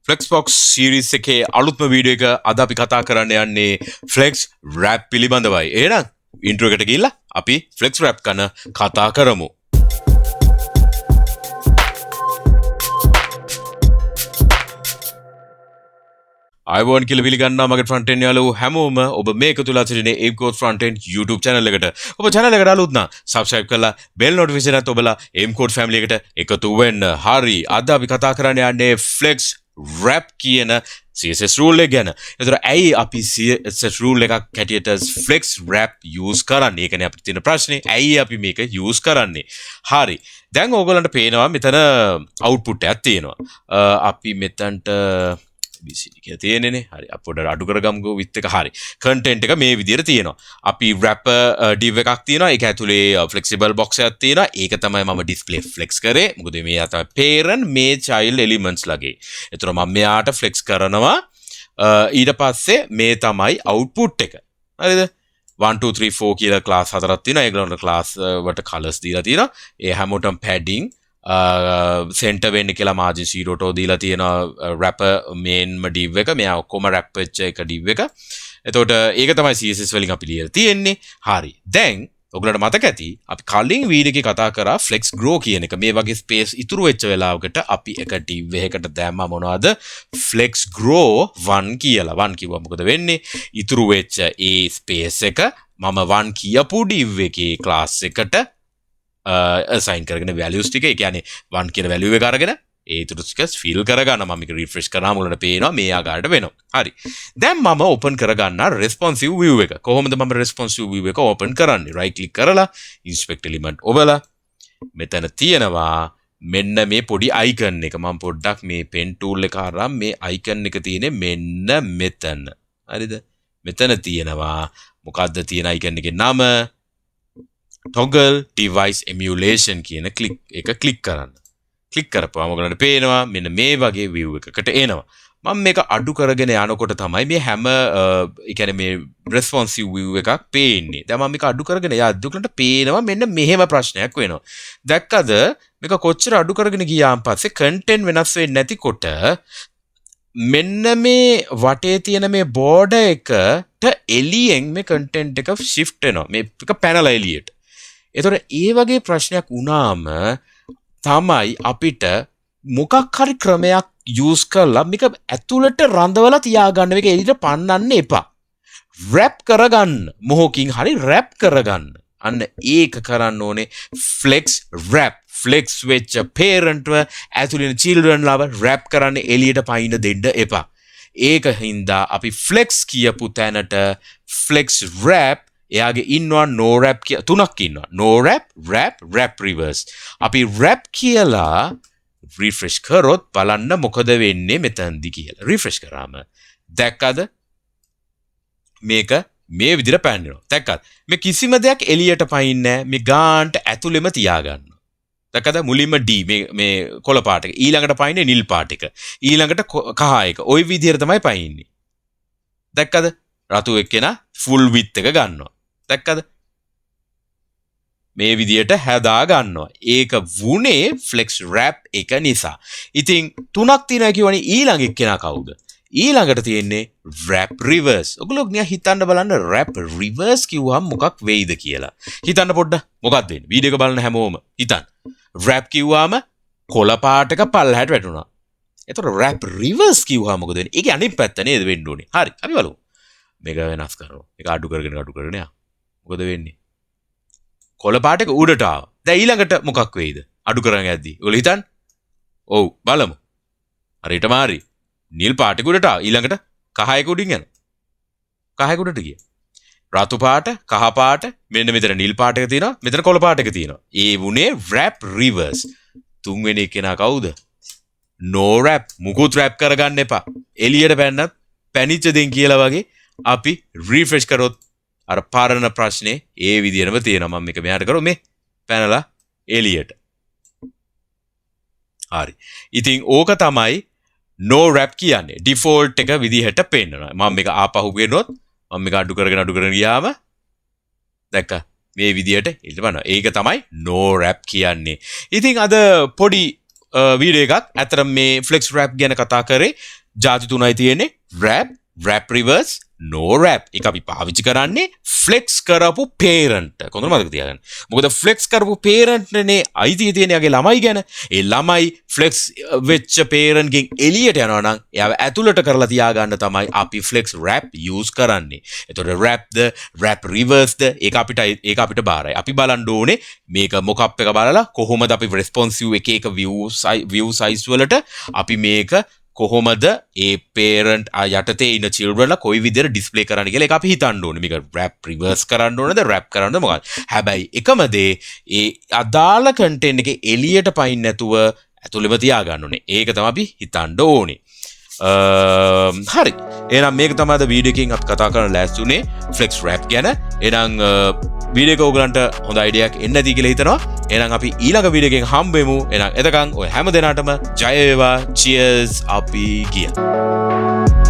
Flexbox series එකේ අලුත්ම video එක අද අපි කතා කරන්න යන්නේ flex wrap පිළිබඳවයි. එහෙනම් intro එකට ගිහිල්ලා අපි flex wrap ගැන කතා කරමු. අයවන් කියලා පිළිගන්නවා මගේ front end යාළුවෝ හැමෝම ඔබ මේක තුල අසිරිනේ MCodes Frontend YouTube channel එකට. ඔබ channel එකට අලුත් නම් subscribe කරලා bell notification එකත් ඔබලා MCodes family එකට එකතු වෙන්න. හරි. අද අපි කතා කරන්න යන්නේ flex wrap කියන CSS rule එක ගැන. ඒතර ඇයි අපි CSS rule එකක් හැටියට flex wrap use කරන්නේ? ඒ කියන්නේ අපිට තියෙන ප්‍රශ්නේ ඇයි අපි මේක use කරන්නේ? හරි. දැන් ඕගොල්ලන්ට පේනවා මෙතන output එකක් තියෙනවා. අපි මෙතනට BCD කියලා තියෙනනේ. හරි. අපි පොඩ්ඩක් අඩු කරගමුකෝ width එක. හරි. content එක මේ විදිහට තියෙනවා. අපි wrapper div එකක් තියෙනවා. ඒක ඇතුලේ flexible box එකක් තියෙනවා. ඒක තමයි මම display flex කරේ. මොකද මේ තමයි parent මේ child elements ලගේ. ඒතර මම මෙයාට flex කරනවා. ඊට පස්සේ මේ තමයි output එක. හරිද? 1 2 3 4 කියලා class හතරක් තියෙනවා. ඒගොල්ලන්ට class වලට colors දීලා තියෙනවා. ඒ හැමෝටම padding center වෙන්න කියලා margin 0 ට දීලා තියෙනවා wrapper main div එක. මෙයා ඔක්කොම wrap වෙච්ච එක div එක. එතකොට ඒක තමයි CSS වලින් අපි ලියලා තියෙන්නේ. හරි. දැන් ඔයගොල්ලන්ට මතක ඇති අපි කලින් වීඩියෝ එකේ කතා කරා flex grow කියන එක. මේ වගේ space ඉතුරු වෙච්ච වෙලාවකට අපි එක div එකකට දැම්මා මොනවද? flex grow 1 කියලා. 1 කිව්වා මොකද වෙන්නේ? ඉතුරු වෙච්ච ඒ space එක මම 1 කියපු div එකේ class එකට assign කරගෙන values ටික. ඒ කියන්නේ 1 කියන value එක අරගෙන ඒ ඊටු ටික fill කරගන්න. මම මේක refresh කරාම උලට පේනවා මේ ආකාරයට වෙනවා. හරි. දැන් මම open කරගන්න responsive view එක. කොහොමද මම responsive view එක open කරන්නේ? right click කරලා inspect element ඔබලා මෙතන තියෙනවා මෙන්න මේ පොඩි icon එක. මම පොඩ්ඩක් මේ pen tool එක අරන් මේ icon එක තියෙන්නේ මෙන්න මෙතන. හරිද? මෙතන තියෙනවා මොකද්ද තියෙන icon එකේ නම? toggle device emulation කියන එක click කරන්න. click කරපුවාම ඔයගලන්ට පේනවා මෙන්න මේ වගේ view එකකට එනවා. මම මේක අඩු කරගෙන යනකොට තමයි මේ හැම ඒ කියන්නේ මේ responsive view එකක් පේන්නේ. දැන් මම මේක අඩු කරගෙන යද්දී ඔයගලන්ට පේනවා මෙන්න මෙහෙම ප්‍රශ්නයක් වෙනවා. දැක්කද? මේක කොච්චර අඩු කරගෙන ගියාන් පස්සේ content වෙනස් වෙන්නේ නැතිකොට මෙන්න මේ වටේ තියෙන මේ border එකට එළියෙන් මේ content එක shift වෙනවා. මේ එක පැනලා එළියට. එතකොට ඒ වගේ ප්‍රශ්නයක් වුණාම තමයි අපිට මොකක් හරි ක්‍රමයක් use කරලා මේක ඇතුළට රඳවලා තියාගන්න. මේක එළියට පන්නන්න එපා. wrap කරගන්න. මොහොකින් හරි wrap කරගන්න. අන්න ඒක කරන්න ඕනේ flex wrap. flex වෙච්ච parent ව ඇතුළේ children ලව wrap කරන්න එළියට පයින්න දෙන්න එපා. ඒක හින්දා අපි flex කියපු තැනට flex wrap එයාගේ ඉන්නවා nowrap කියලා තුනක් ඉන්නවා. nowrap, wrap, wrap reverse. අපි wrap කියලා refresh කරොත් බලන්න මොකද වෙන්නේ මෙතනදි කියලා. refresh කරාම දැක්කද? මේක මේ විදිහට පැනනවා. දැක්කද? මේ කිසිම දෙයක් එළියට පයින්නේ නැහැ. මේ ගාන්ට ඇතුළෙම තියාගන්නවා. දැක්කද? මුලින්ම D මේ කොළ පාට එක. ඊළඟට පයින්නේ නිල් පාට එක. ඊළඟට කහ එක. ওই විදිහට තමයි පයින්නේ. දැක්කද? රතු එක්කෙනා full width එක ගන්නවා. දැක්කද? මේ විදියට හැදා ගන්නවා. ඒක වුණේ flex wrap එක නිසා. ඉතින් තුනක් තියෙනවා කියවනේ ඊළඟ එක්කෙනා කවුද? ඊළඟට තියෙන්නේ wrap reverse. ඔයගොල්ලෝ නිකන් හිතන්න බලන්න wrap reverse කිව්වහම මොකක් වෙයිද කියලා. හිතන්න පොඩ්ඩක්. මොකක්ද වෙන්නේ? වීඩියෝ එක බලන හැමෝම හිතන්න. wrap කිව්වම කොළ පාටක පල්ලහැට වැටුණා. එතකොට wrap reverse කිව්වහම මොකද වෙන්නේ? ඒකේ අනිත් පැත්ත නේද වෙන්න ඕනේ. හරි. අපි බලමු. මේක වෙනස් කරනවා. මේක අඩු කරගෙන යනවා. මොකද වෙන්නේ? කොළ පාට එක උඩට ආවා. දැන් ඊළඟට මොකක් වෙයිද? අඩු කරගෙන යද්දී. ඔයගොල්ලෝ හිතන්න. ඔව් බලමු. හරියටම හරි. නිල් පාට එක උඩට ආවා. ඊළඟට කහ එක උඩින් යනවා. කහ එක උඩට ගියා. රතු පාට, කහ පාට, මෙන්න මෙතන නිල් පාට එක තියෙනවා. මෙතන කොළ පාට එක තියෙනවා. ඒ වුණේ wrap reverse. තුන්වෙනි එකේනා කවුද? no wrap. මුකුත් wrap කරගන්න එපා. එළියට පැන්නත් පැනිච්ච දෙන් කියලා වගේ අපි refresh කරොත් අර පාරණ ප්‍රශ්නේ ඒ විදිහටම තියෙනවා. මම මේක මෙහාට කරොත් මේ පැනලා එළියට. හරි. ඉතින් ඕක තමයි no wrap කියන්නේ. default එක විදිහට පෙන්නනවා. මම මේක ආපහු ගෙනොත් මම මේක අඩු කරගෙන ගියාම දැක්ක මේ විදිහට ඉල්ලනවා. ඒක තමයි no wrap කියන්නේ. ඉතින් අද පොඩි වීඩියෝ එකක්. ඇත්තටම මේ flex wrap ගැන කතා කරේ ජාති තුනයි තියෙන්නේ. wrap, wrap reverse, nowrap. එක අපි පාවිච්චි කරන්නේ flex කරපු parent. කොහොමද මතක තියාගන්න. මොකද flex කරපු parent නේ අයිතිය තියෙන යගේ ළමයි ගැන. ඒ ළමයි flex වෙච්ච parent ගෙන් එළියට යනවා නම් එයාව ඇතුළට කරලා තියාගන්න තමයි අපි flex wrap use කරන්නේ. එතකොට wrap ද wrap reverse ද ඒක අපිට බාරයි. අපි බලන්න ඕනේ මේක මොකක් එක බලලා කොහොමද අපි responsive එක view size වලට අපි මේක කොහොමද ඒ parent යටතේ ඉන්න childrenලා කොයි විදිහට display කරන්න කියලා ඒක අපි හිතන්න ඕනේ. මේක wrap reverse කරන්න ඕනද wrap කරන්නද මොකක්ද? හැබැයි එකම දේ ඒ අදාළ content එකේ එළියට පයින් නැතුව ඇතුළෙම තියාගන්න ඕනේ. ඒක තමයි අපි හිතන්න ඕනේ. හරි. එහෙනම් මේක තමයි අද වීඩියෝ එකකින් අපි කතා කරන්න ලෑස්ති උනේ flex wrap ගැන. එහෙනම් වීඩියෝ එක ඔයගලන්ට හොඳ අයිඩියා එකක් එන්න ඇති කියලා හිතනවා. එහෙනම් අපි ඊළඟ වීඩියෝ එකෙන් හම්බෙමු. එහෙනම් එතකන් ඔය හැම දෙනාටම ජය වේවා. cheers අපි ගියා.